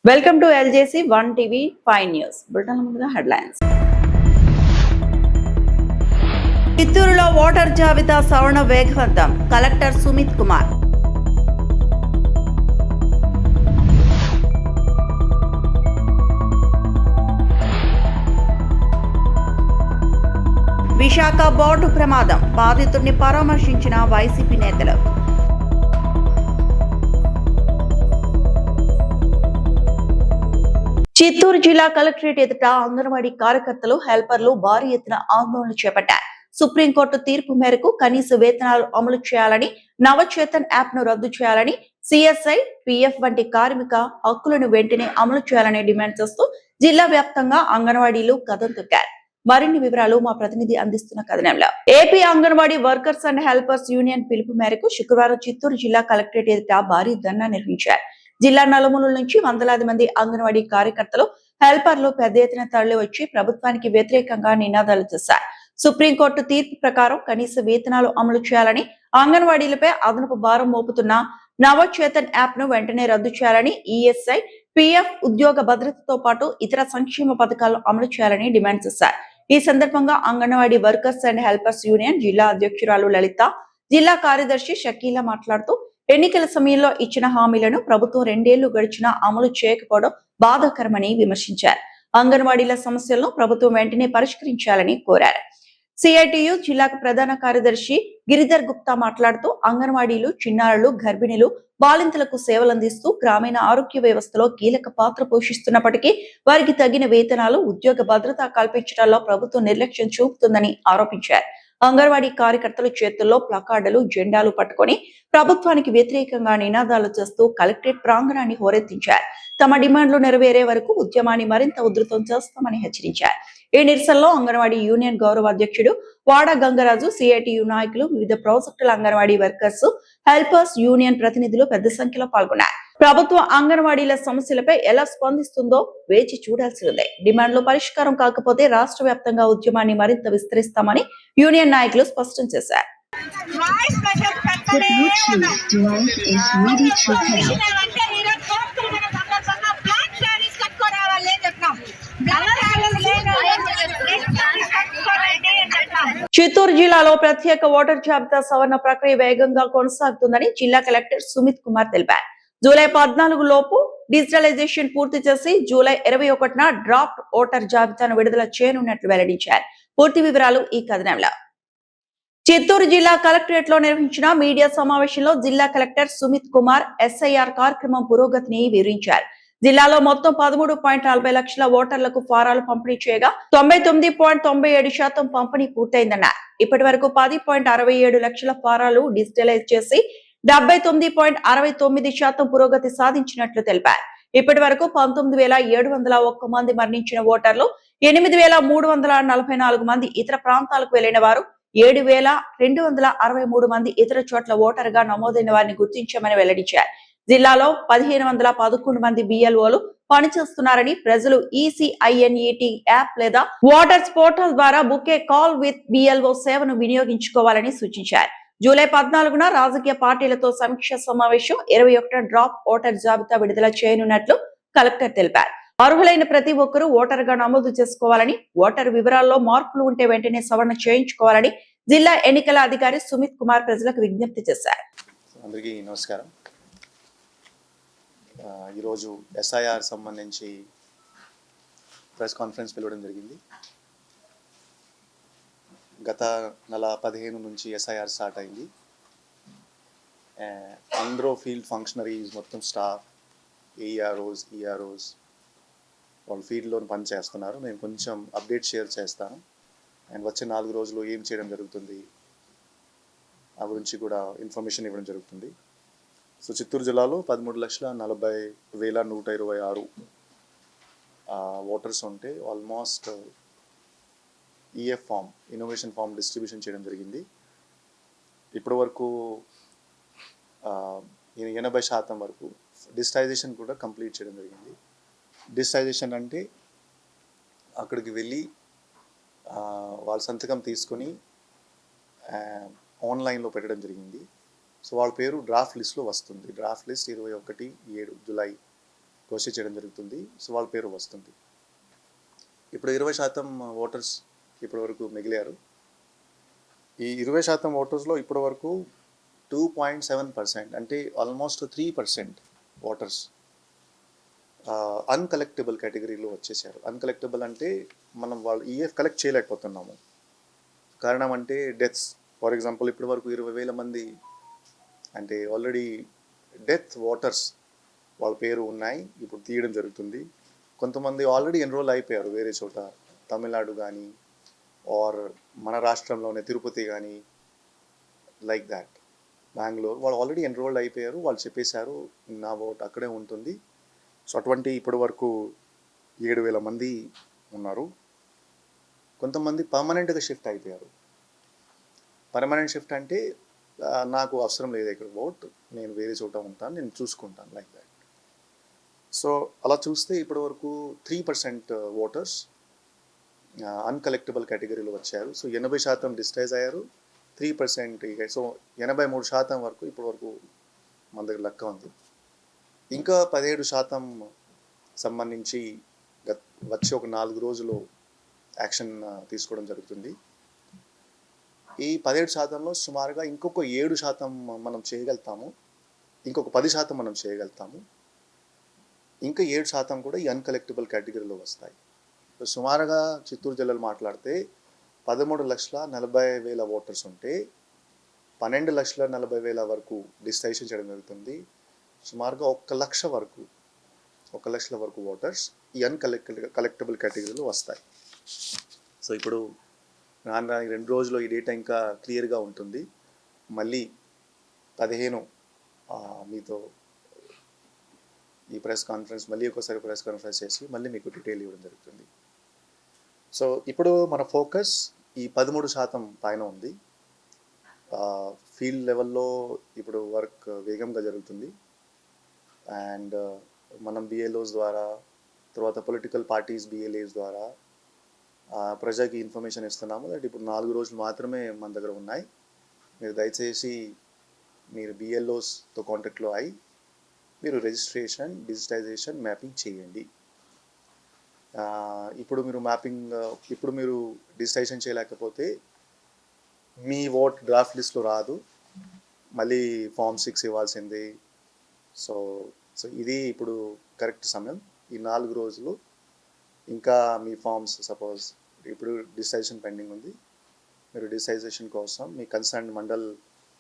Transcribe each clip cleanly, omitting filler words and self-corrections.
Welcome to LJC 1 TV 5 news bulletin ముందుగా headlines. చిత్తూరులో voter జాబితా సవరణ వేగవంతం. కలెక్టర్ సుమిత్ కుమార్. విశాఖ బోర్డు ప్రమాదం. బాధితుడిని పరామర్శించిన వైసీపీ నేతలు. చిత్తూరు జిల్లా కలెక్టరేట్ ఎదుట అంగన్వాడీ కార్యకర్తలు, హెల్పర్లు భారీ ఎత్తున ఆందోళన చేపట్టారు. సుప్రీంకోర్టు తీర్పు మేరకు కనీస వేతనాలు అమలు చేయాలని, నవచేతన్ యాప్ ను రద్దు చేయాలని, సిఎస్ఐ, పిఎఫ్ వంటి కార్మిక హక్కులను వెంటనే అమలు చేయాలని డిమాండ్ చేస్తూ జిల్లా వ్యాప్తంగా అంగన్వాడీలు కథం తొక్కారు. మరిన్ని వివరాలు మా ప్రతినిధి అందిస్తున్న కథనంలో. AP anganwadi workers and helpers union పిలుపు మేరకు శుక్రవారం చిత్తూరు జిల్లా కలెక్టరేట్ ఎదుట భారీ ధర్నా నిర్వహించారు. జిల్లా నలుమూలల నుంచి వందలాది మంది అంగన్వాడీ కార్యకర్తలు, హెల్పర్లు పెద్ద ఎత్తున తరలి వచ్చి ప్రభుత్వానికి వ్యతిరేకంగా నినాదాలు చేశారు. సుప్రీంకోర్టు తీర్పు ప్రకారం కనీస వేతనాలు అమలు చేయాలని, అంగన్వాడీలపై అదనపు భారం మోపుతున్న నవచేతన్ యాప్ ను వెంటనే రద్దు చేయాలని, ఈఎస్ఐ, పిఎఫ్, ఉద్యోగ భద్రతతో పాటు ఇతర సంక్షేమ పథకాలు అమలు చేయాలని డిమాండ్ చేశారు. ఈ సందర్భంగా anganwadi workers and helpers union జిల్లా అధ్యక్షురాలు లలిత, జిల్లా కార్యదర్శి షకీలా మాట్లాడుతూ ఎన్నికల సమయంలో ఇచ్చిన హామీలను ప్రభుత్వం 2 ఏళ్లు గడిచినా అమలు చేయకపోవడం బాధాకరమని విమర్శించారు. అంగన్వాడీల సమస్యలను ప్రభుత్వం వెంటనే పరిష్కరించాలని కోరారు. సిఐటియు జిల్లా ప్రధాన కార్యదర్శి గిరిధర్ గుప్తా మాట్లాడుతూ అంగన్వాడీలు చిన్నారులు, గర్భిణులు, బాలింతలకు సేవలందిస్తూ గ్రామీణ ఆరోగ్య వ్యవస్థలో కీలక పాత్ర పోషిస్తున్నప్పటికీ వారికి తగిన వేతనాలు, ఉద్యోగ భద్రత కల్పించడంలో ప్రభుత్వం నిర్లక్ష్యం చూపుతుందని ఆరోపించారు. అంగన్వాడీ కార్యకర్తల చేతుల్లో ప్లకార్డులు, జెండాలు పట్టుకొని ప్రభుత్వానికి వ్యతిరేకంగా నినాదాలు చేస్తూ కలెక్టరేట్ ప్రాంగణాన్ని హోరెత్తించారు. తమ డిమాండ్లు నెరవేరే వరకు ఉద్యమాన్ని మరింత ఉధృతం చేస్తామని హెచ్చరించారు. ఈ నిరసనలో అంగన్వాడీ యూనియన్ గౌరవ అధ్యక్షుడు వాడ గంగరాజు, సిఐటియు నాయకులు, వివిధ ప్రాజెక్టుల అంగన్వాడీ వర్కర్స్, హెల్పర్స్ యూనియన్ ప్రతినిధులు పెద్ద సంఖ్యలో పాల్గొన్నారు. ప్రభుత్వం అంగన్వాడీల సమస్యలపై ఎలా స్పందిస్తుందో వేచి చూడాల్సి ఉంది. డిమాండ్లు పరిష్కారం కాకపోతే రాష్ట్ర వ్యాప్తంగా ఉద్యమాన్ని మరింత విస్తరిస్తామని యూనియన్ నాయకులు స్పష్టం చేశారు. చిత్తూరు జిల్లాలో ప్రత్యేక ఓటర్ జాబితా సవరణ ప్రక్రియ వేగంగా కొనసాగుతుందని జిల్లా కలెక్టర్ సుమిత్ కుమార్ తెలిపారు. జూలై 14 లోపు డిజిటలైజేషన్ పూర్తి చేసి జూలై 21న డ్రాఫ్ట్ ఓటర్ జాబితాను విడుదల చేయనున్నట్లు వెల్లడించారు. పూర్తి వివరాలు ఈ కథనంలో. చిత్తూరు జిల్లా కలెక్టరేట్ లో నిర్వహించిన మీడియా సమావేశంలో జిల్లా కలెక్టర్ సుమిత్ కుమార్ ఎస్ఐఆర్ కార్యక్రమం పురోగతిని వివరించారు. జిల్లాలో మొత్తం 13.40 లక్షల ఓటర్లకు ఫారాలు పంపిణీ చేయగా 99.97% పంపిణీ పూర్తయిందన్నారు. ఇప్పటి వరకు 10.67 లక్షల ఫారాలు డిజిటలైజ్ చేసి 79.69% పురోగతి సాధించినట్లు తెలిపారు. ఇప్పటి వరకు 19,701 మంది మరణించిన ఓటర్లు, 8,344 మంది ఇతర ప్రాంతాలకు వెళ్లిన వారు, 7,263 మంది ఇతర చోట్ల ఓటరుగా నమోదైన వారిని గుర్తించామని వెల్లడించారు. జిల్లాలో 1,511 మంది బిఎల్ఓలు పనిచేస్తున్నారని, ప్రజలు ఈసీఐఎన్ఈటీ యాప్ లేదా ఓటర్స్ పోర్టల్ ద్వారా book A call with BLO సేవను వినియోగించుకోవాలని సూచించారు. జూలై 14న రాజకీయ పార్టీలతో సమీక్ష సమావేశం, 21న డ్రాప్ ఓటర్ జాబితా విడుదల చేయనున్నట్లు కలెక్టర్ తెలిపారు. అర్హులైన ప్రతి ఒక్కరూ ఓటర్గా నమోదు చేసుకోవాలని, ఓటర్ వివరాల్లో మార్పులు ఉంటే వెంటనే సవరణ చేయించుకోవాలని జిల్లా ఎన్నికల అధికారి సుమిత్ కుమార్ ప్రజలకు విజ్ఞప్తి చేశారు. అందరికీ నమస్కారం. ఈరోజు ఎస్ఐఆర్ సంబంధించి ప్రెస్ కాన్ఫరెన్స్ పిలవడం జరిగింది. గత నెల 15 నుంచి ఎస్ఐఆర్ స్టార్ట్ అయింది. అందరూ ఫీల్డ్ ఫంక్షనరీస్, మొత్తం స్టాఫ్, ఈఆర్ఓస్ వాళ్ళు ఫీల్డ్లో పనిచేస్తున్నారు. నేను కొంచెం అప్డేట్ షేర్ చేస్తాను. అండ్ వచ్చే 4 రోజులు ఏం చేయడం జరుగుతుంది ఆ గురించి కూడా ఇన్ఫర్మేషన్ ఇవ్వడం జరుగుతుంది. సో చిత్తూరు జిల్లాలో 13,40,126 ఓటర్స్ ఉంటే ఆల్మోస్ట్ ఈఎఫ్ ఫామ్, ఇన్నోవేషన్ ఫామ్ డిస్ట్రిబ్యూషన్ చేయడం జరిగింది. ఇప్పటి వరకు 80% వరకు డిజిటైజేషన్ కూడా కంప్లీట్ చేయడం జరిగింది. డిజిటైజేషన్ అంటే అక్కడికి వెళ్ళి వాళ్ళ సంతకం తీసుకొని ఆన్లైన్లో పెట్టడం జరిగింది. సో వాళ్ళ పేరు డ్రాఫ్ట్ లిస్ట్లో వస్తుంది. డ్రాఫ్ట్ లిస్ట్ 21/7 జూలై ప్రొసీడ్ చేయడం జరుగుతుంది. సో వాళ్ళ పేరు వస్తుంది. ఇప్పుడు 20% ఓటర్స్ ఇప్పటి వరకు మిగిలారు. ఈ 20% ఓటర్స్లో ఇప్పటి వరకు 2.7% అంటే ఆల్మోస్ట్ 3% ఓటర్స్ అన్కలెక్టబుల్ కేటగిరీలో వచ్చేసారు. అన్కలెక్టబుల్ అంటే మనం వాళ్ళు ఈఎఫ్ కలెక్ట్ చేయలేకపోతున్నాము. కారణం అంటే డెత్స్. ఫర్ ఎగ్జాంపుల్ ఇప్పటి వరకు 20,000 మంది అంటే ఆల్రెడీ డెత్ ఓటర్స్ వాళ్ళ పేరు ఉన్నాయి, ఇప్పుడు తీయడం జరుగుతుంది. కొంతమంది ఆల్రెడీ ఎన్రోల్ అయిపోయారు వేరే చోట, తమిళనాడు కానీ ఆర్ మన రాష్ట్రంలోనే తిరుపతి కానీ, లైక్ దాట్, బెంగళూరు, వాళ్ళు ఆల్రెడీ ఎన్రోల్డ్ అయిపోయారు. వాళ్ళు చెప్పేశారు నా ఓట్ అక్కడే ఉంటుంది. సో అటువంటి ఇప్పటి వరకు 7,000 మంది ఉన్నారు. కొంతమంది పర్మనెంట్గా షిఫ్ట్ అయిపోయారు. పర్మనెంట్ షిఫ్ట్ అంటే నాకు అవసరం లేదు ఇక్కడ ఓట్, నేను వేరే చోట ఉంటాను, నేను చూసుకుంటాను, లైక్ దాట్. సో అలా చూస్తే ఇప్పటి వరకు 3% ఓటర్స్ అన్కలెక్టబుల్ కేటగిరీలో వచ్చారు. సో 80% డిస్టైజ్ అయ్యారు. 3% సో 83% వరకు ఇప్పటి వరకు మన దగ్గర లెక్క ఉంది. ఇంకా 17% సంబంధించి వచ్చే ఒక 4 రోజులు యాక్షన్ తీసుకోవడం జరుగుతుంది. ఈ 17%లో సుమారుగా ఇంకొక 7% మనం చేయగలుగుతాము, ఇంకొక 10% మనం చేయగలుగుతాము, ఇంకా 7% కూడా ఈ అన్కలెక్టబుల్ కేటగిరీలో వస్తాయి. సుమారుగా చిత్తూరు జిల్లాలో మాట్లాడితే 13,40,000 ఓటర్స్ ఉంటే 12,40,000 వరకు డిస్టైషన్ చేయడం జరుగుతుంది. సుమారుగా 1,00,000 వరకు ఓటర్స్ ఈ కలెక్టబుల్ కేటగిరీలో వస్తాయి. సో ఇప్పుడు రాను 2 రోజుల్లో ఈ డేటా ఇంకా క్లియర్గా ఉంటుంది. మళ్ళీ 15 మీతో ఈ ప్రెస్ కాన్ఫరెన్స్ మళ్ళీ ఒకసారి ప్రెస్ కాన్ఫరెన్స్ చేసి మళ్ళీ మీకు డీటెయిల్ ఇవ్వడం జరుగుతుంది. సో ఇప్పుడు మన ఫోకస్ ఈ 13% పైన ఉంది. ఫీల్డ్ లెవెల్లో ఇప్పుడు వర్క్ వేగంగా జరుగుతుంది. అండ్ మనం బిఎల్ఓస్ ద్వారా, తర్వాత పొలిటికల్ పార్టీస్ బిఎల్ఏస్ ద్వారా ప్రజలకి ఇన్ఫర్మేషన్ ఇస్తున్నాము. దట్ ఇప్పుడు 4 రోజులు మాత్రమే మన దగ్గర ఉన్నాయి. మీరు దయచేసి మీరు బిఎల్ఓస్తో కాంటాక్ట్లో అయ్యి మీరు రిజిస్ట్రేషన్, డిజిటైజేషన్, మ్యాపింగ్ చేయండి. ఇప్పుడు మీరు డిజిటైజేషన్ చేయలేకపోతే మీ ఓట్ డ్రాఫ్ట్ లిస్ట్లో రాదు, మళ్ళీ ఫామ్ 6 ఇవ్వాల్సింది. సో ఇది ఇప్పుడు కరెక్ట్ సమయం. ఈ 4 రోజులు ఇంకా మీ ఫామ్స్ సపోజ్ ఇప్పుడు డిజిటైజేషన్ పెండింగ్ ఉంది, మీరు డిజిటైజేషన్ కోసం మీ కన్సర్న్ మండల్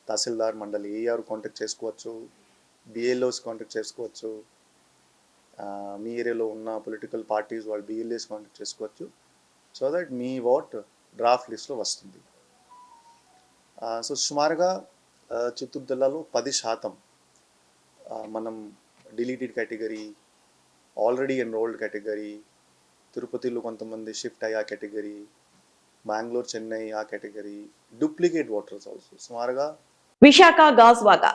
తహసీల్దార్, మండల్ ఏఆర్ కాంటాక్ట్ చేసుకోవచ్చు, బిఎల్ఓస్ కాంటాక్ట్ చేసుకోవచ్చు, మీ ఏరియాలో ఉన్న పొలిటికల్ పార్టీస్ వాళ్ళు బిఎల్ఏస్ కాంటాక్ట్ చేసుకోవచ్చు. So that me vote draft లిస్ట్లో వస్తుంది. సో సుమారుగా చిత్తూరు జిల్లాలో 10% మనం deleted category, already enrolled category, తిరుపతిలో కొంతమంది షిఫ్ట్ అయ్యే కేటగిరీ, బెంగళూరు, చెన్నై ఆ కేటగిరీ, డూప్లికేట్ ఓటర్స్ ఆల్సో సుమారుగా. విశాఖ గాజువాక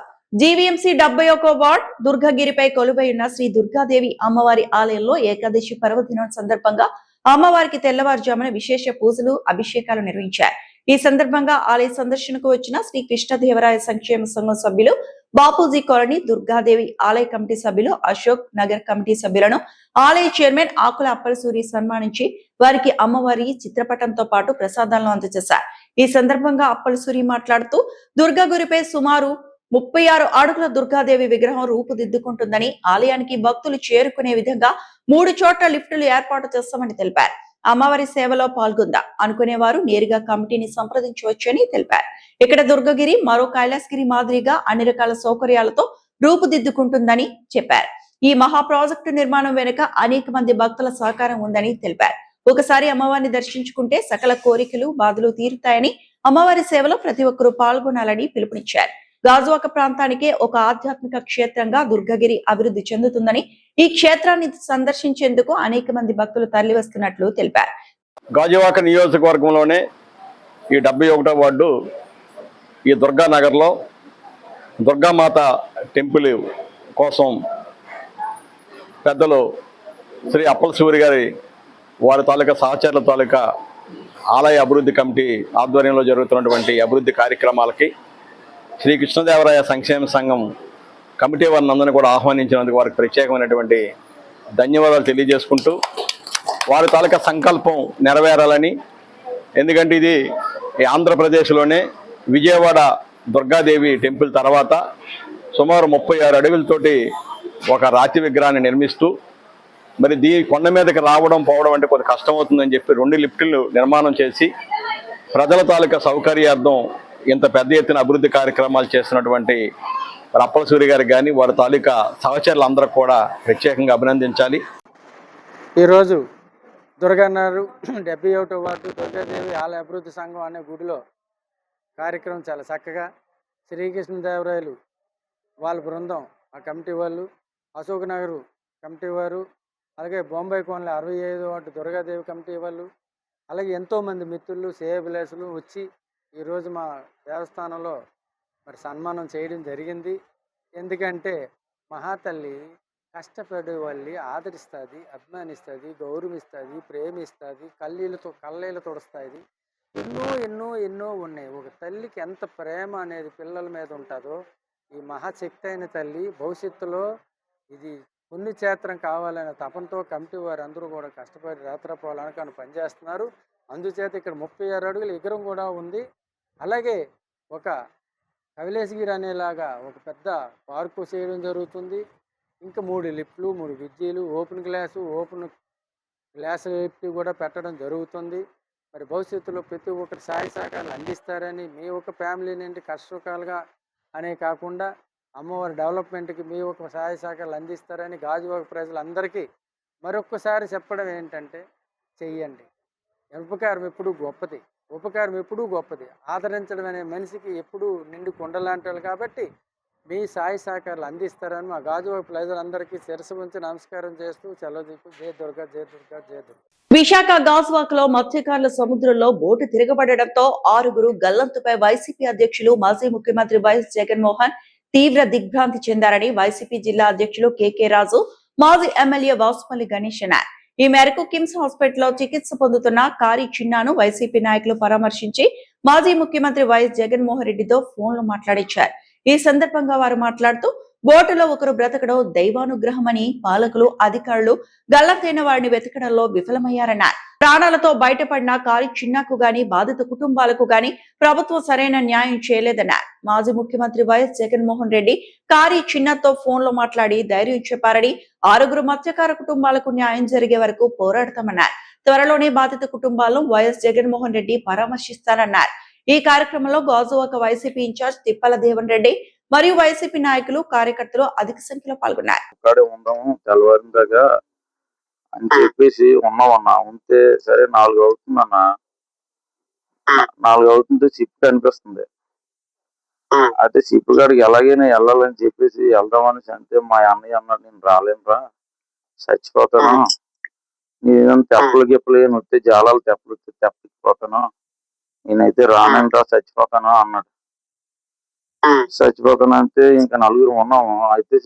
జీవీఎంసీ 71వ వార్డ్ దుర్గగిరిపై కొలువై ఉన్న శ్రీ దుర్గాదేవి అమ్మవారి ఆలయంలో ఏకాదశి పర్వదినం సందర్భంగా అమ్మవారికి తెల్లవారుజామున విశేష పూజలు, అభిషేకాలు నిర్వహించారు. ఈ సందర్భంగా ఆలయ సందర్శనకు వచ్చిన శ్రీ కృష్ణదేవరాయ సంక్షేమ సంఘం సభ్యులు, బాపూజీ కాలనీ దుర్గాదేవి ఆలయ కమిటీ సభ్యులు, అశోక్ నగర్ కమిటీ సభ్యులను ఆలయ చైర్మన్ ఆకుల అప్పలసూరి సన్మానించి వారికి అమ్మవారి చిత్రపటంతో పాటు ప్రసాదాలను అందజేశారు. ఈ సందర్భంగా అప్పలసూరి మాట్లాడుతూ దుర్గగురిపై సుమారు 36 అడుగుల దుర్గాదేవి విగ్రహం రూపుదిద్దుకుంటుందని, ఆలయానికి భక్తులు చేరుకునే విధంగా 3 చోట్ల లిఫ్టులు ఏర్పాటు చేస్తామని తెలిపారు. అమ్మవారి సేవలో పాల్గొందా అనుకునేవారు నేరుగా కమిటీని సంప్రదించవచ్చని తెలిపారు. ఇక్కడ దుర్గగిరి మరో కైలాసగిరి మాదిరిగా అన్ని రకాల సౌకర్యాలతో రూపుదిద్దుకుంటుందని చెప్పారు. ఈ మహా ప్రాజెక్టు నిర్మాణం వెనుక అనేక మంది భక్తుల సహకారం ఉందని తెలిపారు. ఒకసారి అమ్మవారిని దర్శించుకుంటే సకల కోరికలు, బాధలు తీరుతాయని, అమ్మవారి సేవలో ప్రతి ఒక్కరూ పాల్గొనాలని పిలుపునిచ్చారు. గాజువాక ప్రాంతానికే ఒక ఆధ్యాత్మిక క్షేత్రంగా దుర్గగిరి అభివృద్ధి చెందుతుందని, ఈ క్షేత్రాన్ని సందర్శించేందుకు అనేక మంది భక్తులు తరలివస్తున్నట్లు తెలిపారు. గాజువాక నియోజకవర్గంలోనే ఈ 71వ వార్డు ఈ దుర్గానగర్లో దుర్గామాత టెంపుల్ కోసం పెద్దలు శ్రీ అప్పలసూరి గారి వారి తాలూకా సహచరుల తాలూకా ఆలయ అభివృద్ధి కమిటీ ఆధ్వర్యంలో జరుగుతున్నటువంటి అభివృద్ధి కార్యక్రమాలకి శ్రీ కృష్ణదేవరాయ సంక్షేమ సంఘం కమిటీ వారిని అందరినీ కూడా ఆహ్వానించినందుకు వారికి ప్రత్యేకమైనటువంటి ధన్యవాదాలు తెలియజేసుకుంటూ వారి తాలూకా సంకల్పం నెరవేరాలని, ఎందుకంటే ఇది ఈ ఆంధ్రప్రదేశ్లోనే విజయవాడ దుర్గాదేవి టెంపుల్ తర్వాత సుమారు 36 అడుగులతోటి ఒక రాతి విగ్రహాన్ని నిర్మిస్తూ మరి కొండ మీదకి రావడం పోవడం అంటే కొంత కష్టం అవుతుందని చెప్పి 2 లిఫ్టులు నిర్మాణం చేసి ప్రజల తాలూకా సౌకర్యార్థం ఇంత పెద్ద ఎత్తున అభివృద్ధి కార్యక్రమాలు చేస్తున్నటువంటి అప్పల సూరి గారికి కానీ వారి తాలూకా సహచరులందరూ కూడా ప్రత్యేకంగా అభినందించాలి. ఈరోజు దుర్గన్నారు 71వ వార్డు దుర్గాదేవి ఆలయ అభివృద్ధి సంఘం అనే గుడిలో కార్యక్రమం చాలా చక్కగా శ్రీకృష్ణదేవరాయలు వాళ్ళ బృందం, ఆ కమిటీ వాళ్ళు, అశోక్ నగర్ కమిటీ వారు, అలాగే బొంబాయి కోనలో 65వ వార్డు దుర్గాదేవి కమిటీ వాళ్ళు, అలాగే ఎంతోమంది మిత్రులు శ్రేయభిలాషులు వచ్చి ఈరోజు మా దేవస్థానంలో మరి సన్మానం చేయడం జరిగింది. ఎందుకంటే మహాతల్లి కష్టపడే వాళ్ళని ఆదరిస్తుంది, అభిమానిస్తుంది, గౌరవిస్తుంది, ప్రేమిస్తుంది, కళ్ళీళ్ళు తుడుస్తుంది. ఎన్నో ఎన్నో ఎన్నో ఉన్నాయి. ఒక తల్లికి ఎంత ప్రేమ అనేది పిల్లల మీద ఉంటుందో ఈ మహాశక్తి అయిన తల్లి భవిష్యత్తులో ఇది పుణ్యక్షేత్రం కావాలనే తపంతో కమిటీ వారు అందరూ కూడా కష్టపడి రాత్రపోవాలని పనిచేస్తున్నారు. అందుచేత ఇక్కడ 36 అడుగుల ఎకరం కూడా ఉంది. అలాగే ఒక కవిలేశగిరి అనేలాగా ఒక పెద్ద పార్కు చేయడం జరుగుతుంది. ఇంకా 3 లిఫ్ట్లు, 3 బ్రిడ్జీలు, ఓపెన్ గ్లాస్ లిఫ్ట్ కూడా పెట్టడం జరుగుతుంది. మరి భవిష్యత్తులో ప్రతి ఒక్కరి సహాయ సహకారాలు అందిస్తారని, మీ ఒక ఫ్యామిలీ నుండి కష్టసుఖాలుగా అనే కాకుండా అమ్మవారి డెవలప్మెంట్కి మీ ఒక సహాయ సహకారాలు అందిస్తారని గాజువాక ప్రజలందరికీ మరొక్కసారి చెప్పడం ఏంటంటే, చెయ్యండి. ఉపకారం ఎప్పుడూ గొప్పది. ఆదరించడం అనే మనిషికి ఎప్పుడూ నిండి కొండలాంటారు. కాబట్టి మీ సహాయ సహకారాలు అందిస్తారని మా గాజువాక ప్రజలందరికీ శిరస్సు ఉంచి నమస్కారం చేస్తూ సెలవు. జయ దుర్గా, జయ దుర్గా, జయ దుర్గా. విశాఖ గాజువాక్ లో మత్స్యకారుల సముద్రంలో బోటు తిరగబడడంతో 6 గల్లంతుపై వైసీపీ అధ్యక్షులు మాజీ ముఖ్యమంత్రి వైఎస్ జగన్మోహన్ తీవ్ర దిగ్భ్రాంతి చెందారని వైసీపీ జిల్లా అధ్యక్షులు కేకే రాజు, మాజీ ఎమ్మెల్యే వాసుపల్లి గణేష్ అన్నారు. ఈ మేరకు కిమ్స్ హాస్పిటల్లో చికిత్స పొందుతున్న కారీ చిన్నాను వైసీపీ నాయకులు పరామర్శించి మాజీ ముఖ్యమంత్రి వైఎస్ జగన్మోహన్ రెడ్డితో ఫోన్లో మాట్లాడించారు. ఈ సందర్భంగా వారు మాట్లాడుతూ బోటులో ఒకరు బ్రతకడం దైవానుగ్రహమని, పాలకులు, అధికారులు గల్లంతైన వారిని వెతకడంలో విఫలమయ్యారన్నారు. ప్రాణాలతో బయటపడిన కారీ చిన్నాకు గాని, బాధిత కుటుంబాలకు గాని ప్రభుత్వం సరైన న్యాయం చేయలేదన్నారు. మాజీ ముఖ్యమంత్రి వైఎస్ జగన్మోహన్ రెడ్డి కారీ చిన్నతో ఫోన్లో మాట్లాడి ధైర్యం చెప్పారని, 6 మత్స్యకార కుటుంబాలకు న్యాయం జరిగే వరకు పోరాడతామన్నారు. త్వరలోనే బాధిత కుటుంబాలను వైఎస్ జగన్మోహన్ రెడ్డి పరామర్శిస్తారన్నారు. ఈ కార్యక్రమంలో గాజువాక వైసీపీ ఇన్ఛార్జ్ తిప్పల దేవన్ రెడ్డి మరియు వైసీపీ నాయకులు, కార్యకర్తలు అధిక సంఖ్యలో పాల్గొన్నారు. తెల్లవారిన దాకా అని చెప్పేసి ఉన్నామన్నా. ఉంటే సరే 4 అవుతుందన్నా, 4 అవుతుంటే షిప్ కనిపిస్తుంది. అయితే షిప్ కాడికి ఎలాగైనా వెళ్ళాలని చెప్పేసి వెళ్దామని అంటే మా అన్నయ్య అన్నాడు, నేను రాలేనురా, చచ్చిపోతాను, నేను తెప్పలు గిప్పలు ఏమి వస్తే జాలాలు తెప్పలిపోతాను, నేనైతే రానంటా, చచ్చిపోతాను అన్నాడు. చచ్చిపోతానంటే ఇంకా 4 ఉన్నాము. అయితే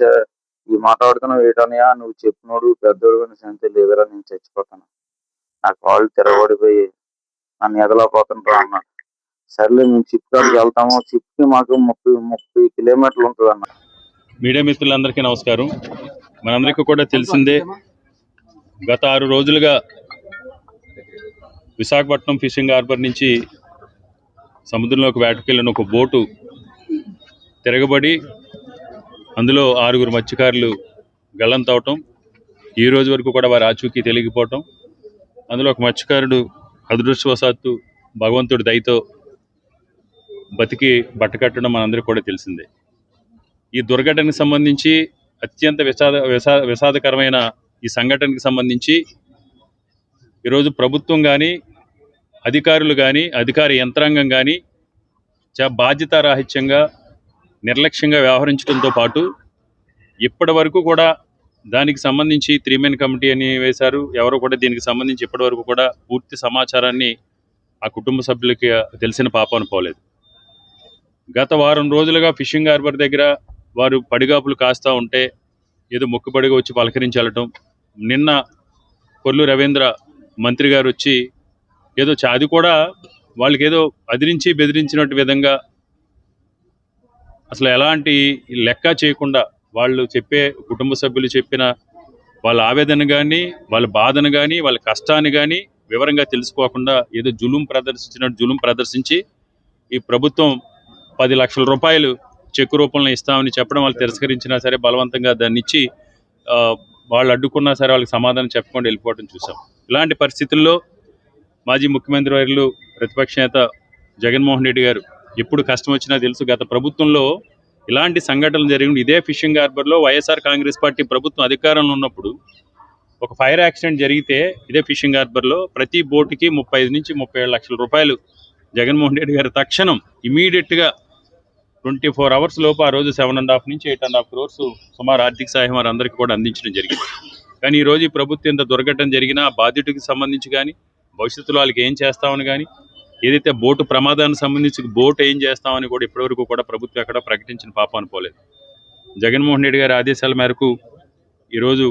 ఈ మాట్లాడుతున్నావు ఏటనయా, నువ్వు చెప్పినోడు పెద్దోడు అంటే లేదురా, నేను చచ్చిపోతాను, నా కాళ్ళు తిరగబడిపోయి నన్ను ఎదలపోతాను అన్నాడు. సర్లే మేము షిప్ కాడికి వెళ్తాము, షిప్ కి మాకు 30 కిలోమీటర్లు ఉంటుంది అన్న. మీడియా మిత్రులందరికీ నమస్కారం. మనందరికీ కూడా తెలిసిందే, గత 6 రోజులుగా విశాఖపట్నం ఫిషింగ్ హార్బర్ నుంచి సముద్రంలోకి వేటకెళ్ళిన ఒక బోటు తిరగబడి అందులో 6 మత్స్యకారులు గల్లంతవటం, ఈ రోజు వరకు కూడా వారి ఆచూకీ తెలియకపోవటం, అందులో ఒక మత్స్యకారుడు అదృష్టవశాత్తు భగవంతుడి దయతో బతికి బట్టకట్టడం మనందరికీ కూడా తెలిసిందే. ఈ దుర్ఘటనకు సంబంధించి అత్యంత విషాదకరమైన ఈ సంఘటనకు సంబంధించి ఈరోజు ప్రభుత్వం కానీ, అధికారులు కానీ, అధికార యంత్రాంగం కానీ చాలా బాధ్యతారాహిత్యంగా, నిర్లక్ష్యంగా వ్యవహరించడంతో పాటు ఇప్పటి వరకు కూడా దానికి సంబంధించి 3 మెన్ కమిటీ అని వేశారు. ఎవరు కూడా దీనికి సంబంధించి ఇప్పటి వరకు కూడా పూర్తి సమాచారాన్ని ఆ కుటుంబ సభ్యులకి తెలిసిన పాపాను పోలేదు. గత వారం రోజులుగా ఫిషింగ్ హార్బర్ దగ్గర వారు పడిగాపులు కాస్తూ ఉంటే ఏదో మొక్కుబడిగా వచ్చి పలకరించడం, నిన్న కొల్లు రవీంద్ర మంత్రి గారు వచ్చి ఏదో అది కూడా వాళ్ళకి ఏదో అదిరించి బెదిరించినట్టు విధంగా అసలు ఎలాంటి లెక్క చేయకుండా వాళ్ళు కుటుంబ సభ్యులు చెప్పిన వాళ్ళ ఆవేదన కానీ, వాళ్ళ బాధను కానీ, వాళ్ళ కష్టాన్ని కానీ వివరంగా తెలుసుకోకుండా ఏదో జులుం ప్రదర్శించి ఈ ప్రభుత్వం 10 లక్షల రూపాయలు చెక్కు రూపంలో ఇస్తామని చెప్పడం వాళ్ళు తిరస్కరించినా సరే బలవంతంగా దాన్ని ఇచ్చి ఆ, వాళ్ళు అడ్డుకున్నా సరే వాళ్ళకి సమాధానం చెప్పకుండా వెళ్ళిపోవడం చూసాం. ఇలాంటి పరిస్థితుల్లో మాజీ ముఖ్యమంత్రి వర్యులు ప్రతిపక్ష నేత జగన్మోహన్ రెడ్డి గారు ఎప్పుడు కష్టం వచ్చినా తెలుసు. గత ప్రభుత్వంలో ఇలాంటి సంఘటనలు జరిగింది. ఇదే ఫిషింగ్ హార్బర్లో వైఎస్ఆర్ కాంగ్రెస్ పార్టీ ప్రభుత్వం అధికారంలో ఉన్నప్పుడు ఒక ఫైర్ యాక్సిడెంట్ జరిగితే ఇదే ఫిషింగ్ హార్బర్లో ప్రతి బోటుకి 35 నుంచి 37 లక్షల రూపాయలు జగన్మోహన్ రెడ్డి గారు తక్షణం ఇమీడియట్గా 24 అవర్స్ లోపు ఆ రోజు 7.5 నుంచి 8.5 క్రోర్స్ సుమారు ఆర్థిక సహాయం వారందరికీ కూడా అందించడం జరిగింది. కానీ ఈరోజు ఈ ప్రభుత్వం ఇంత దుర్ఘటన జరిగినా ఆ బాధితుడికి సంబంధించి కానీ, భవిష్యత్తులో వాళ్ళకి ఏం చేస్తామని కానీ, ఏదైతే బోటు ప్రమాదానికి సంబంధించి బోటు ఏం చేస్తామని కూడా ఇప్పటివరకు కూడా ప్రభుత్వం ఎక్కడ ప్రకటించిన పాపాను పోలేదు. జగన్మోహన్ రెడ్డి గారి ఆదేశాల మేరకు ఈరోజు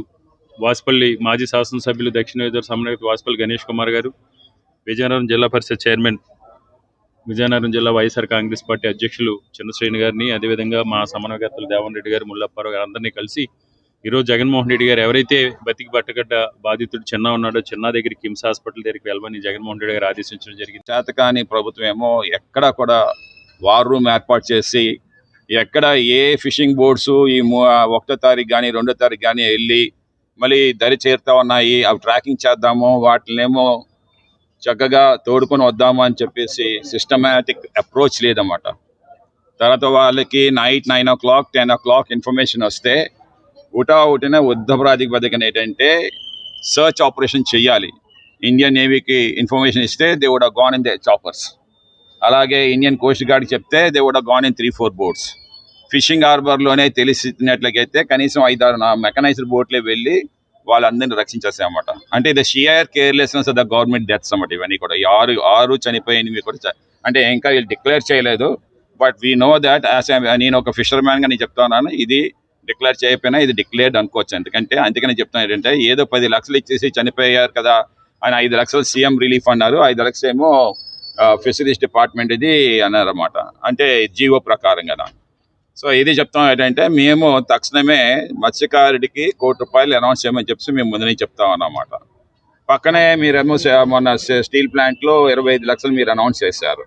వాసుపల్లి మాజీ శాసనసభ్యులు దక్షిణ నియోజకవర్గ సమన్వయత వాసుపల్లి గణేష్ కుమార్ గారు, విజయనగరం జిల్లా పరిషత్ చైర్మన్, విజయనగరం జిల్లా వైఎస్ఆర్ కాంగ్రెస్ పార్టీ అధ్యక్షులు చిన్నశ్రేణి గారిని, అదేవిధంగా మా సమన్వయకర్తలు దేవన్ రెడ్డి గారు, ముల్లప్పారావు గారు అందరినీ కలిసి ఈరోజు జగన్మోహన్ రెడ్డి గారు ఎవరైతే బతికి బట్టగడ్డ బాధితుడు చిన్న ఉన్నాడో చిన్న దగ్గరికి కిమ్స్ హాస్పిటల్ దగ్గరికి వెళ్ళమని జగన్మోహన్ రెడ్డి గారు ఆదేశించడం జరిగింది. చేతకాని ప్రభుత్వం ఏమో ఎక్కడ కూడా వార్ రూమ్ ఏర్పాటు చేసి ఎక్కడ ఏ ఫిషింగ్ బోట్స్ ఈ 1వ తారీఖు కానీ 2వ తారీఖు కానీ వెళ్ళి మళ్ళీ దరి చేరుతా ఉన్నాయి, అవి ట్రాకింగ్ చేద్దాము, వాటినేమో చక్కగా తోడుకొని వద్దాము అని చెప్పేసి సిస్టమేటిక్ అప్రోచ్ లేదన్నమాట. తర్వాత వాళ్ళకి నైట్ 9 o'clock 10 o'clock ఇన్ఫర్మేషన్ వస్తే ఒకటిన యుద్ధ ప్రాతిపదికన ఏంటంటే సర్చ్ ఆపరేషన్ చేయాలి. ఇండియన్ నేవీకి ఇన్ఫర్మేషన్ ఇస్తే they would have gone in the choppers. అలాగే ఇండియన్ కోస్ట్ గార్డ్కి చెప్తే they would have gone in 3-4 boats. Fishing హార్బర్లోనే తెలిసినట్లయితే కనీసం 5-6 మెకనైజ్డ్ బోట్లే వెళ్ళి వాళ్ళందరినీ రక్షించేస్తాయన్నమాట. అంటే ఇది shear carelessness of the government deaths అన్నమాట. ఇవన్నీ కూడా ఆరు చనిపోయినవి కూడా అంటే ఇంకా వీళ్ళు డిక్లేర్ చేయలేదు. బట్ వీ నో దాట్ నేను ఒక ఫిషర్ మ్యాన్గా నేను చెప్తా ఉన్నాను, ఇది డిక్లేర్ చేయకపోయినా ఇది డిక్లేర్డ్ అనుకోవచ్చు. అందుకని చెప్తాను ఏంటంటే ఏదో 10 లక్షలు ఇచ్చేసి చనిపోయారు కదా ఆయన 5 లక్షలు సీఎం రిలీఫ్ అన్నారు, 5 లక్షలు ఏమో ఫిషరీస్ డిపార్ట్మెంట్ ఇది అన్నారన్నమాట. అంటే జీవో ప్రకారం కదా. సో ఇది చెప్తాం ఏంటంటే మేము తక్షణమే మత్స్యకారుడికి ₹1 అనౌన్స్ చేయమని చెప్పి మేము ముందు నుంచి చెప్తాం అన్నమాట. పక్కనే మీరేమో మొన్న స్టీల్ ప్లాంట్లో 25 లక్షలు మీరు అనౌన్స్ చేశారు.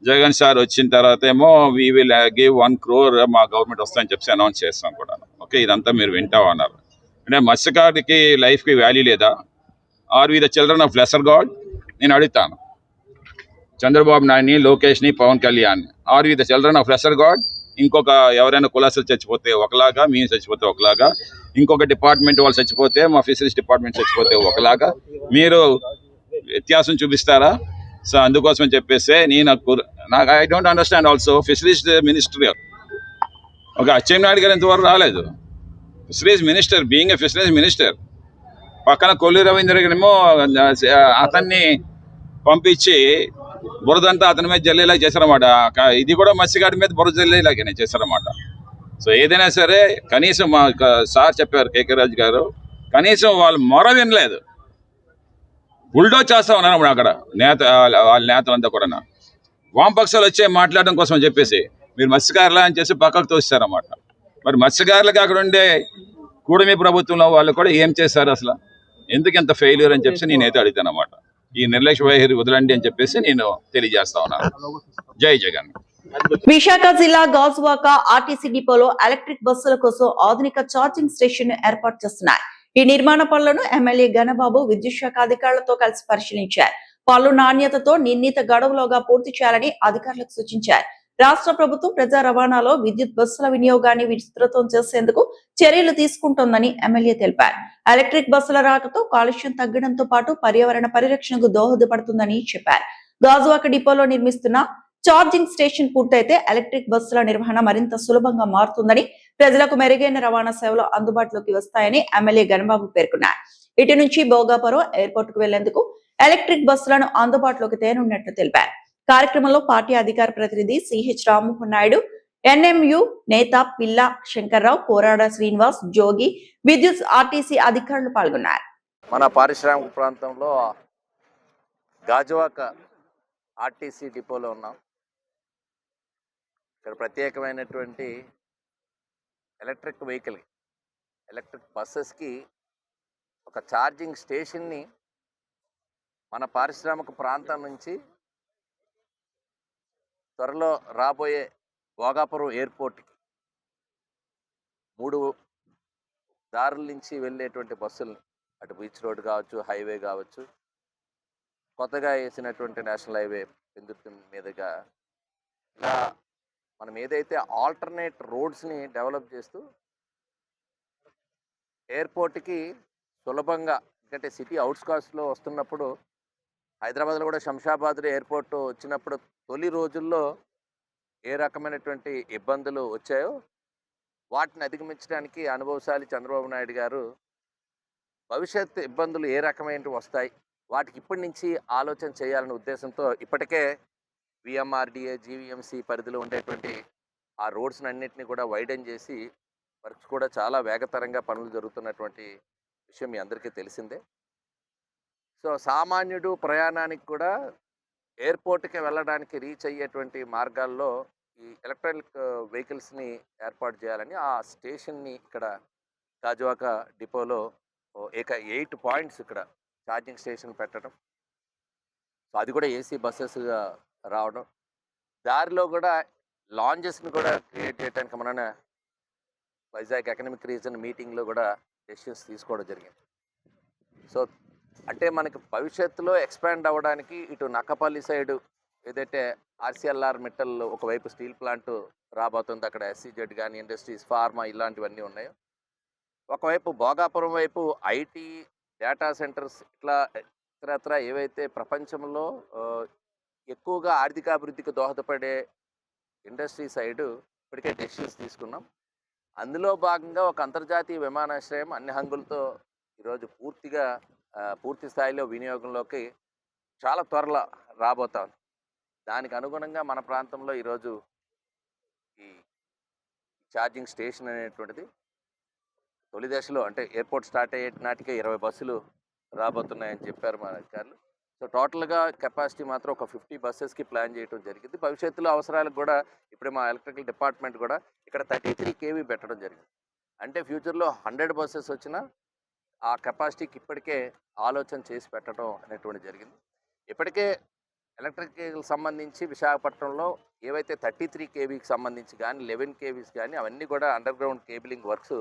జగన్ సార్ వచ్చిన తర్వాత ఏమో వీ విల్ గివ్ 1 crore మా గవర్నమెంట్ వస్తుందని చెప్పి అనౌన్స్ చేస్తాం కూడా. ఓకే, ఇదంతా మీరు వింటామన్నారు. అంటే మత్స్యకారుడికి లైఫ్కి వాల్యూ లేదా? Are we the children of lesser god? నేను అడుగుతాను చంద్రబాబు నాయుడిని, లోకేష్ని, Pawan Kalyan. Are we the children of lesser god? ఇంకొక ఎవరైనా కులాసులు చచ్చిపోతే ఒకలాగా, మేము చచ్చిపోతే ఒకలాగా, ఇంకొక డిపార్ట్మెంట్ వాళ్ళు చచ్చిపోతే, మా ఫిషరీస్ డిపార్ట్మెంట్ చచ్చిపోతే ఒకలాగా మీరు వ్యత్యాసం చూపిస్తారా? సో అందుకోసం చెప్పేసి నాకు I don't understand also fisheries minister ఒక అచ్చెన్నాయుడు గారు ఇంతవరకు రాలేదు. Fisheries minister, being a fisheries minister, పక్కన కొల్లు రవీంద్ర గారేమో అతన్ని పంపించి బురదంతా అతని మీద జల్లేలా చేశారన్నమాట. ఇది కూడా మత్స్యగాడి మీద బురద జల్లేలాగానే చేశారన్నమాట. సో ఏదైనా సరే కనీసం మా సార్ చెప్పారు కేకే రాజు గారు, కనీసం వాళ్ళు మొర వినలేదు. బుల్డోజ్ చేస్తా ఉన్నారు అక్కడ వాళ్ళ నేతలంతా కూడా వామపక్షాలు వచ్చే మాట్లాడడం కోసం చెప్పేసి మీరు మత్స్యకారులా అని చేసి పక్కకు తోస్తారన్నమాట. మరి మత్స్యకారులకి అక్కడ ఉండే కూడమి ప్రభుత్వంలో వాళ్ళు కూడా ఏం చేశారు అసలు? ఎందుకు ఎంత ఫెయిల్యూర్ అని చెప్పేసి నేనైతే అడుగుతాను అన్నమాట. ఈ నిర్లక్ష్య వైఖరి వదలండి అని చెప్పేసి నేను తెలియజేస్తా ఉన్నాను. జై జగన్. విశాఖ జిల్లా గాజువాక ఆర్టీసీ డిపోలో ఎలక్ట్రిక్ బస్సుల కోసం ఆధునిక ఛార్జింగ్ స్టేషన్ ఏర్పాటు చేస్తున్నారు. ఈ నిర్మాణ పనులను ఎమ్మెల్యే గణబాబు విద్యుత్ శాఖ అధికారులతో కలిసి పరిశీలించారు. పనులు నాణ్యతతో నిర్ణీత గడువులోగా పూర్తి చేయాలని అధికారులకు సూచించారు. రాష్ట్ర ప్రభుత్వం ప్రజా రవాణాలో విద్యుత్ బస్సుల వినియోగాన్ని విస్తృతం చేసేందుకు చర్యలు తీసుకుంటోందని ఎమ్మెల్యే తెలిపారు. ఎలక్ట్రిక్ బస్సుల రాకతో కాలుష్యం తగ్గడంతో పాటు పర్యావరణ పరిరక్షణకు దోహదపడుతుందని చెప్పారు. గాజువాక డిపోలో నిర్మిస్తున్న ఛార్జింగ్ స్టేషన్ పూర్తయితే ఎలక్ట్రిక్ బస్సుల నిర్వహణ మరింత సులభంగా మారుతుందని, ప్రజలకు మెరుగైన రవాణా సేవలు అందుబాటులోకి వస్తాయని ఎమ్మెల్యే గణబాబు పేర్కొన్నారు. ఇటు నుంచి భోగాపురం ఎయిర్పోర్ట్ కు వెళ్లేందుకు ఎలక్ట్రిక్ బస్సులను అందుబాటులోకి తేనున్నట్లు తెలిపారు. కార్యక్రమంలో పార్టీ అధికార ప్రతినిధి సిహెచ్ రామ్మోహన్ నాయుడు, ఎన్ఎంయు నేత పిల్ల శంకర్రావు, కోరాడ శ్రీనివాస్, జోగి, విద్యుత్ ఆర్టీసీ అధికారులు పాల్గొన్నారు. మన పారిశ్రామిక ప్రాంతంలో గాజువాక ఆర్టీసీ డిపోలో ఉన్నాం. ఇక్కడ ప్రత్యేకమైనటువంటి ఎలక్ట్రిక్ బస్సెస్కి ఒక ఛార్జింగ్ స్టేషన్ని మన పారిశ్రామిక ప్రాంతం నుంచి త్వరలో రాబోయే భోగాపురం ఎయిర్పోర్ట్కి 3 దారుల నుంచి వెళ్ళేటువంటి బస్సుల్ని, అటు బీచ్ రోడ్ కావచ్చు, హైవే కావచ్చు, కొత్తగా వేసినటువంటి నేషనల్ హైవే పెందుర్తి మీదుగా, ఇలా మనం ఏదైతే ఆల్టర్నేట్ రోడ్స్ని డెవలప్ చేస్తూ ఎయిర్పోర్ట్కి సులభంగా, ఎందుకంటే సిటీ అవుట్స్కర్ట్స్లో వస్తున్నప్పుడు హైదరాబాద్లో కూడా శంషాబాద్ ఎయిర్పోర్ట్ వచ్చినప్పుడు తొలి రోజుల్లో ఏ రకమైనటువంటి ఇబ్బందులు వచ్చాయో వాటిని అధిగమించడానికి అనుభవశాలి చంద్రబాబు నాయుడు గారు భవిష్యత్ ఇబ్బందులు ఏ రకమైనవి వస్తాయి వాటికి ఇప్పటి నుంచి ఆలోచన చేయాలనే ఉద్దేశంతో ఇప్పటికే విఎంఆర్డిఏ, జీవీఎంసీ పరిధిలో ఉండేటువంటి ఆ రోడ్స్ని అన్నింటినీ కూడా వైడెన్ చేసి వర్క్స్ కూడా చాలా వేగతరంగా పనులు జరుగుతున్నటువంటి విషయం మీ అందరికీ తెలిసిందే. సో సామాన్యుడు ప్రయాణానికి కూడా ఎయిర్పోర్ట్కి వెళ్ళడానికి రీచ్ అయ్యేటువంటి మార్గాల్లో ఈ ఎలక్ట్రానిక్ వెహికల్స్ని ఏర్పాటు చేయాలని ఆ స్టేషన్ని ఇక్కడ గాజువాక డిపోలో 8 పాయింట్స్ ఇక్కడ ఛార్జింగ్ స్టేషన్ పెట్టడం, సో అది కూడా ఏసీ బస్సెస్గా రావడం, దారిలో కూడా లాంజెస్ని కూడా క్రియేట్ చేయడానికి మన వైజాగ్ ఎకనామిక్ రీజన్ మీటింగ్లో కూడా డెసిషన్స్ తీసుకోవడం జరిగింది. సో అంటే మనకి భవిష్యత్తులో ఎక్స్పాండ్ అవ్వడానికి ఇటు నక్కపల్లి సైడు ఏదైతే ఆర్సీఎల్ఆర్ మెటల్ ఒకవైపు స్టీల్ ప్లాంట్ రాబోతుంది, అక్కడ ఎస్సీజెడ్ కానీ ఇండస్ట్రీస్, ఫార్మా ఇలాంటివన్నీ ఉన్నాయో, ఒకవైపు భోగాపురం వైపు ఐటీ, డేటా సెంటర్స్, ఇట్లా ఇతరత్ర ఏవైతే ప్రపంచంలో ఎక్కువగా ఆర్థికాభివృద్ధికి దోహదపడే ఇండస్ట్రీ సైడు ఇప్పటికే డెసిషన్స్ తీసుకున్నాం. అందులో భాగంగా ఒక అంతర్జాతీయ విమానాశ్రయం అన్ని హంగులతో ఈరోజు పూర్తి స్థాయిలో వినియోగంలోకి చాలా త్వరలో రాబోతాం. దానికి అనుగుణంగా మన ప్రాంతంలో ఈరోజు ఈ ఛార్జింగ్ స్టేషన్ అనేటువంటిది తొలి దశలో, అంటే ఎయిర్పోర్ట్ స్టార్ట్ అయ్యే నాటికే 20 బస్సులు రాబోతున్నాయని చెప్పారు మన అధికారులు. సో టోటల్గా కెపాసిటీ మాత్రం ఒక 50 బస్సెస్కి ప్లాన్ చేయడం జరిగింది. భవిష్యత్తులో అవసరాలకు కూడా ఇప్పుడే మా ఎలక్ట్రికల్ డిపార్ట్మెంట్ కూడా ఇక్కడ 33 kV పెట్టడం జరిగింది. అంటే ఫ్యూచర్లో 100 బస్సెస్ వచ్చినా ఆ కెపాసిటీకి ఇప్పటికే ఆలోచన చేసి పెట్టడం అనేటువంటి జరిగింది. ఇప్పటికే ఎలక్ట్రికల్ సంబంధించి విశాఖపట్నంలో ఏవైతే 33 kVకి సంబంధించి కానీ 11 kVs కానీ అవన్నీ కూడా అండర్ గ్రౌండ్ కేబులింగ్ వర్క్స్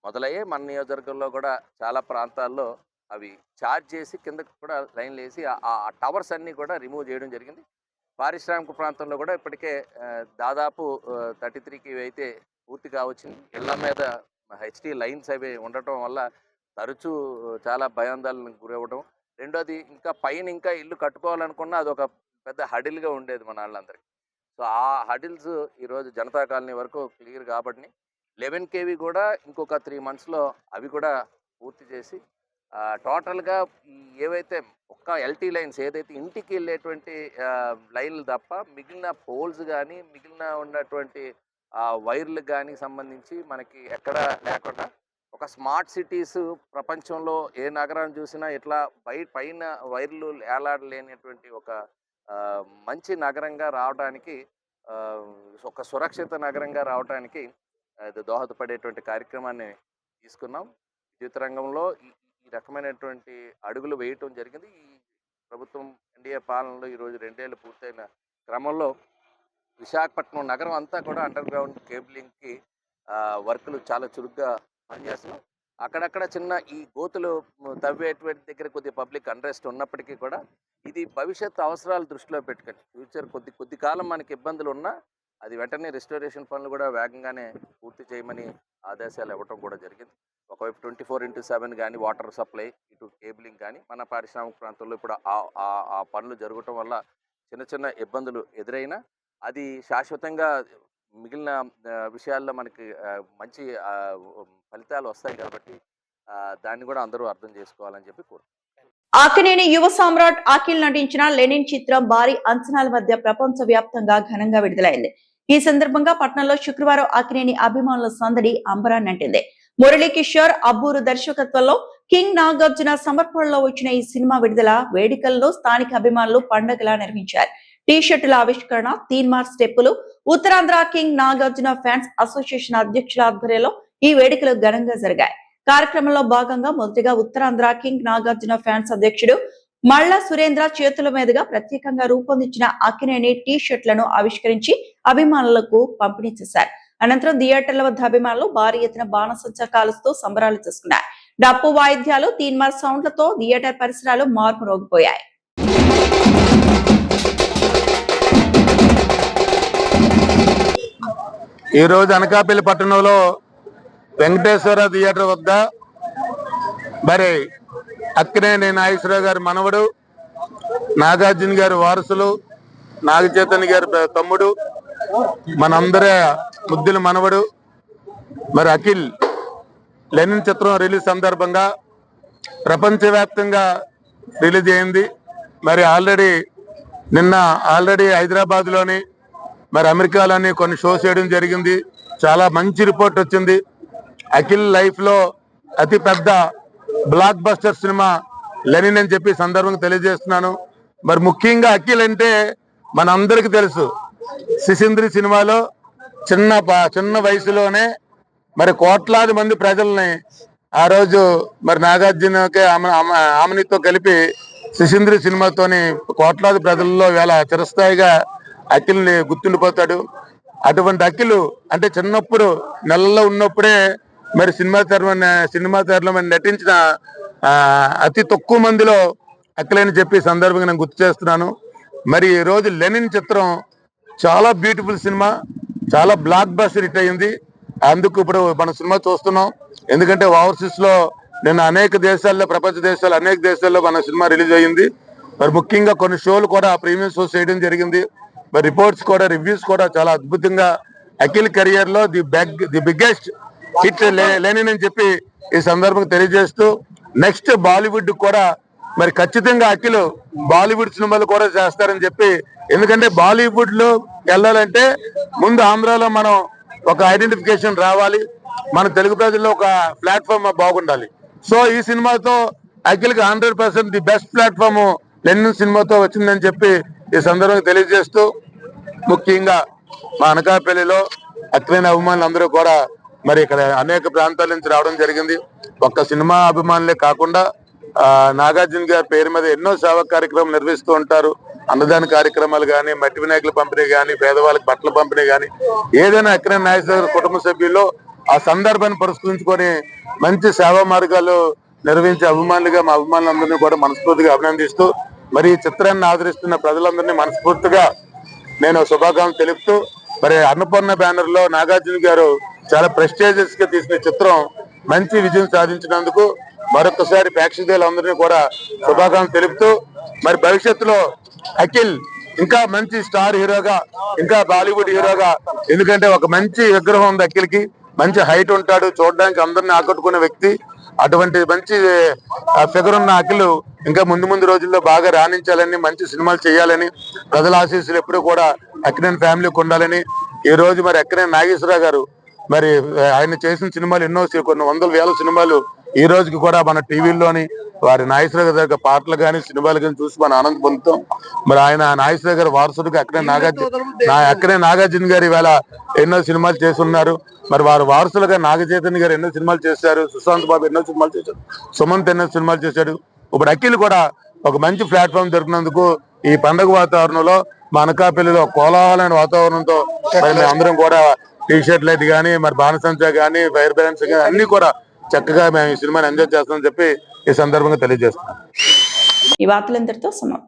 మొదలయ్యాయి. మన నియోజకవర్గంలో కూడా చాలా ప్రాంతాల్లో అవి ఛార్జ్ చేసి కిందకు కూడా లైన్లు వేసి ఆ టవర్స్ అన్నీ కూడా రిమూవ్ చేయడం జరిగింది. పారిశ్రామిక ప్రాంతంలో కూడా ఇప్పటికే దాదాపు 33 kV అయితే పూర్తిగా వచ్చింది. ఇళ్ల మీద హెచ్టీ లైన్స్ అవి ఉండటం వల్ల తరచూ చాలా భయాందోళనకు గురవ్వడం. రెండోది, ఇంకా ఇల్లు కట్టుకోవాలనుకున్నా అది ఒక పెద్ద హడిల్గా ఉండేది మన వాళ్ళందరికీ. సో ఆ హడిల్స్ ఈరోజు జనతా కాలనీ వరకు క్లియర్ కాబట్టి 11 kV కూడా ఇంకొక 3 monthsలో అవి కూడా పూర్తి చేసి టోటల్గా ఏవైతే ఒక్క ఎల్టీ లైన్స్ ఏదైతే ఇంటికి వెళ్ళేటువంటి లైన్లు తప్ప మిగిలిన పోల్స్ కానీ మిగిలిన ఉన్నటువంటి వైర్లకు కానీ సంబంధించి మనకి ఎక్కడ లేకుండా ఒక స్మార్ట్ సిటీస్ ప్రపంచంలో ఏ నగరాన్ని చూసినా ఇట్లా పైన వైర్లు ఏలాడలేనటువంటి ఒక మంచి నగరంగా రావడానికి, ఒక సురక్షిత నగరంగా రావడానికి దోహదపడేటువంటి కార్యక్రమాన్ని తీసుకున్నాం. విద్యుత్ రంగంలో ఈ రకమైనటువంటి అడుగులు వేయటం జరిగింది. ఈ ప్రభుత్వం ఎన్డీఏ పాలనలో ఈరోజు 2 ఏళ్ళు పూర్తయిన క్రమంలో విశాఖపట్నం నగరం అంతా కూడా అండర్ గ్రౌండ్ కేబులింగ్కి వర్కులు చాలా చురుగ్గా పనిచేస్తున్నాం. అక్కడక్కడ చిన్న ఈ గోతులు తవ్వేటువంటి దగ్గర కొద్దిగా పబ్లిక్ అన్రెస్ట్ ఉన్నప్పటికీ కూడా ఇది భవిష్యత్తు అవసరాలు దృష్టిలో పెట్టుకొని ఫ్యూచర్ కొద్ది కాలం మనకి ఇబ్బందులు ఉన్నా అది వెంటనే రెస్టోరేషన్ పనులు కూడా వేగంగానే పూర్తి చేయమని ఆదేశాలు ఇవ్వటం కూడా జరిగింది. ఒకవైపు 24/7 కానీ వాటర్ సప్లై, ఇటు కేబులింగ్ కానీ మన పారిశ్రామిక ప్రాంతంలో ఇప్పుడు ఆ పనులు జరగటం వల్ల చిన్న ఇబ్బందులు ఎదురైనా అది శాశ్వతంగా మిగిలిన విషయాల్లో మనకి మంచి ఫలితాలు వస్తాయి కాబట్టి దాన్ని కూడా అందరూ అర్థం చేసుకోవాలని చెప్పి కోరుతున్నాను. అక్కినేని యువ సామ్రాట్ అఖిల్ నటించిన లెనిన్ చిత్రం భారీ అంచనాల మధ్య ప్రపంచ వ్యాప్తంగా ఘనంగా విడుదలైంది. ఈ సందర్భంగా పట్నంలో శుక్రవారం అక్కినేని అభిమానుల సందడి అంబరాన్నంటింది. మురళీ కిషోర్ అబ్బూరు దర్శకత్వంలో కింగ్ నాగార్జున సమర్పణలో వచ్చిన ఈ సినిమా విడుదల వేడుకల్లో స్థానిక అభిమానులు పండగలా నిర్వహించారు. టీ-షర్టుల ఆవిష్కరణ, తీన్మార్ స్టెప్పులు, Uttarandhra king Nagarjuna fans association అధ్యక్షుల ఆధ్వర్యంలో ఈ వేడుకలు ఘనంగా జరిగాయి. కార్యక్రమంలో భాగంగా మొదటిగా ఉత్తరాంధ్ర కింగ్ నాగార్జున ఫ్యాన్స్ అధ్యక్షుడు మళ్ళ సురేంద్ర చేతుల మీదుగా ప్రత్యేకంగా రూపొందించిన అక్కినేని టీ షర్ట్లను ఆవిష్కరించి అభిమానులకు పంపిణీ చేశారు. అనంతరం థియేటర్ల వద్ద అభిమానులు భారీ ఎత్తున బాణసంచా కాలుస్తూ సంబరాలు చేసుకున్నారు. డప్పు వాయిద్యాలు, తీన్మార్ సౌండ్లతో థియేటర్ పరిసరాలు మార్పురోగిపోయాయి. ఈ రోజు అనకాపల్లి పట్టణంలో వెంకటేశ్వర థియేటర్ వద్ద మరి అక్కినేని నాగేశ్వరరావు గారి మనవడు, నాగార్జున గారి వారసులు, నాగ చైతన్య గారి తమ్ముడు, మనందరి ముద్దుల మనవడు మరి అఖిల్ లెనిన్ చిత్రం రిలీజ్ సందర్భంగా ప్రపంచవ్యాప్తంగా రిలీజ్ అయింది. మరి నిన్న ఆల్రెడీ హైదరాబాద్లోని మరి అమెరికాలోని కొన్ని షోస్ చేయడం జరిగింది. చాలా మంచి రిపోర్ట్ వచ్చింది. అఖిల్ లైఫ్లో అతి పెద్ద బ్లాక్ బస్టర్ సినిమా లెనిన్ అని చెప్పి సందర్భంగా తెలియజేస్తున్నాను. మరి ముఖ్యంగా అఖిల్ అంటే మన అందరికీ తెలుసు, శిశింద్రి సినిమాలో చిన్న వయసులోనే మరి కోట్లాది మంది ప్రజల్ని ఆ రోజు మరి నాగార్జునకి ఆమెనితో కలిపి శిశింద్రి సినిమాతోని కోట్లాది ప్రజల్లో వేళ చిరస్థాయిగా అఖిల్ని గుర్తుండిపోతాడు. అటువంటి అఖిల్ అంటే చిన్నప్పుడు నెలల్లో ఉన్నప్పుడే మరి సినిమా తెరలో నటించిన అతి తక్కువ మందిలో అఖిల్ అని చెప్పి సందర్భంగా నేను గుర్తు చేస్తున్నాను. మరి ఈ రోజు లెనిన్ చిత్రం చాలా బ్యూటిఫుల్ సినిమా, చాలా బ్లాక్ బస్టర్ హిట్ అయింది. అందుకు ఇప్పుడు మన సినిమా చూస్తున్నాం. ఎందుకంటే ఓవర్సీస్ లో నేను అనేక దేశాల్లో, ప్రపంచ దేశాల్లో అనేక దేశాల్లో మన సినిమా రిలీజ్ అయ్యింది. మరి ముఖ్యంగా కొన్ని షోలు కూడా ప్రీమియం షోస్ చేయడం జరిగింది. మరి రిపోర్ట్స్ కూడా, రివ్యూస్ కూడా చాలా అద్భుతంగా అఖిల్ కెరియర్ లో ది బిగ్గెస్ట్ హిట్ లెనిన్ అని చెప్పి ఈ సందర్భంగా తెలియజేస్తూ, నెక్స్ట్ బాలీవుడ్ కూడా మరి ఖచ్చితంగా అఖిల్ బాలీవుడ్ సినిమాలు కూడా చేస్తారని చెప్పి, ఎందుకంటే బాలీవుడ్ లో వెళ్ళాలంటే ముందు ఆంధ్రాలో మనం ఒక ఐడెంటిఫికేషన్ రావాలి, మన తెలుగు ప్రజల్లో ఒక ప్లాట్ఫామ్ బాగుండాలి. సో ఈ సినిమాతో అఖిల్కి 100% ది బెస్ట్ ప్లాట్ఫామ్ లెనిన్ సినిమాతో వచ్చిందని చెప్పి ఈ సందర్భంగా తెలియజేస్తూ, ముఖ్యంగా మా అనకాపల్లిలో అక్కినేని అభిమానులు అందరూ కూడా మరి ఇక్కడ అనేక ప్రాంతాల నుంచి రావడం జరిగింది. ఒక్క సినిమా అభిమానులే కాకుండా నాగార్జున గారి పేరు మీద ఎన్నో సేవా కార్యక్రమాలు నిర్వహిస్తూ ఉంటారు. అన్నదాన కార్యక్రమాలు కానీ, మట్టి వినాయకుల పంపిణీ కానీ, పేదవాళ్ళకి బట్టల పంపిణీ కానీ, ఏదైనా అక్కినేని నాగేశ్వర కుటుంబ సభ్యుల్లో ఆ సందర్భాన్ని పురస్కరించుకొని మంచి సేవా మార్గాలు నిర్వహించే అభిమానులుగా మా అభిమానులందరినీ కూడా మనస్ఫూర్తిగా అభినందిస్తూ, మరి ఈ చిత్రాన్ని ఆదరిస్తున్న ప్రజలందరినీ మనస్ఫూర్తిగా నేను శుభాకాంక్షలు తెలుపుతూ, మరి అన్నపూర్ణ బ్యానర్ లో నాగార్జున గారు చాలా ప్రెస్టీజియస్ గా తీసిన చిత్రం మంచి విజయం సాధించినందుకు మరొకసారి ప్రేక్షకులందరినీ కూడా శుభాకాంక్షలు తెలుపుతూ, మరి భవిష్యత్తులో అఖిల్ ఇంకా మంచి స్టార్ హీరోగా, ఇంకా బాలీవుడ్ హీరోగా, ఎందుకంటే ఒక మంచి విగ్రహం ఉంది అఖిల్కి, మంచి హైట్ ఉంటాడు, చూడడానికి అందరిని ఆకట్టుకునే వ్యక్తి. అటువంటి మంచి ఫిగర్ ఉన్న అఖిల్ ఇంకా ముందు రోజుల్లో బాగా రాణించాలని, మంచి సినిమాలు చేయాలని, ప్రజల ఆశీస్సులు ఎప్పుడూ కూడా అక్కినేని ఫ్యామిలీకి ఉండాలని ఈ రోజు మరి అక్కినేని నాగేశ్వరరావు గారు మరి ఆయన చేసిన సినిమాలు ఎన్నో, కొన్ని వందల వేల సినిమాలు ఈ రోజుకి కూడా మన టీవీల్లోని వారి నాగేశ్వరరావు గారి పాటలు కానీ, సినిమాలు కానీ చూసి మనం ఆనందం పొందుతాం. మరి ఆయన నాగేశ్వరరావు గారి వారసుడిగా అక్కినేని నాగార్జున గారు ఈవేళ ఎన్నో సినిమాలు చేస్తున్నారు. మరి వారి వారసులుగా నాగ చైతన్య గారు ఎన్నో సినిమాలు చేశారు, సుశాంత్ బాబు ఎన్నో సినిమాలు చేశారు, సుమంత్ ఎన్నో సినిమాలు చేశాడు. ఇప్పుడు అఖిల్ కూడా ఒక మంచి ప్లాట్ఫామ్ దొరికినందుకు ఈ పండుగ వాతావరణంలో మా అనకాపల్లిలో కోలాహలమైన వాతావరణంతో మరి మేము అందరం కూడా టీ షర్ట్ లైట్ కానీ, మరి బాణసంచా కానీ, ఫైర్ బ్యాలెన్స్ కానీ అన్ని కూడా చక్కగా మేము ఈ సినిమాని ఎంజాయ్ చేస్తామని చెప్పి ఈ సందర్భంగా తెలియజేస్తున్నాం. ఈ వార్తలందరితో సమాప్తం.